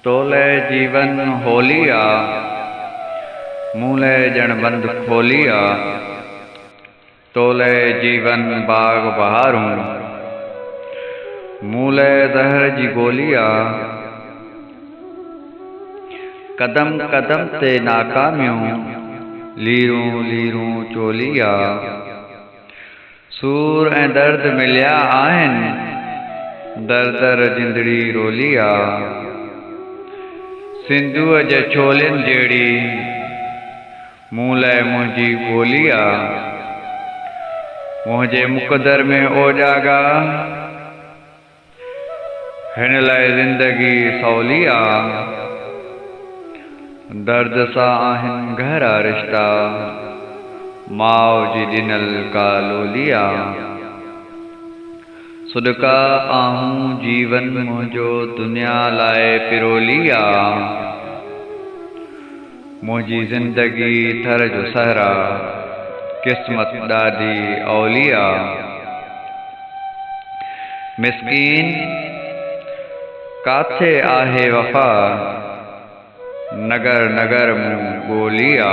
तोले जीवन होलिया, मूले जन बंद खोलिया। तोले जीवन बाग बहारूं, मूले दहर जी गोलिया। कदम कदम ते नाकामियूं, लीरूं लीरूं चोलिया। सूर ऐं दर्द मिलिया आहिनि, दर दर जिंदड़ी रोलिया। सिंधुअ जे छोलिन जहिड़ी, मूं लाइ मुंहिंजी ॿोलिया। मुंहिंजे मुक़दर में ओजागा, हिन लाइ ज़िंदगी सवलिया। दर्द सां आहिनि गहरा रिश्ता, माउ जी ॾिनल का लोलिया। सुॾका आहूं जीवन मुंहिंजो दुनिया लाइ पिरोलिया। मुंहिंजी ज़िंदगी थर जो सहरा, क़िस्मत ॾाढी औलिया। मिस्कीन काथे आहे वफ़ा, नगर नगर मूं ॻोलिया।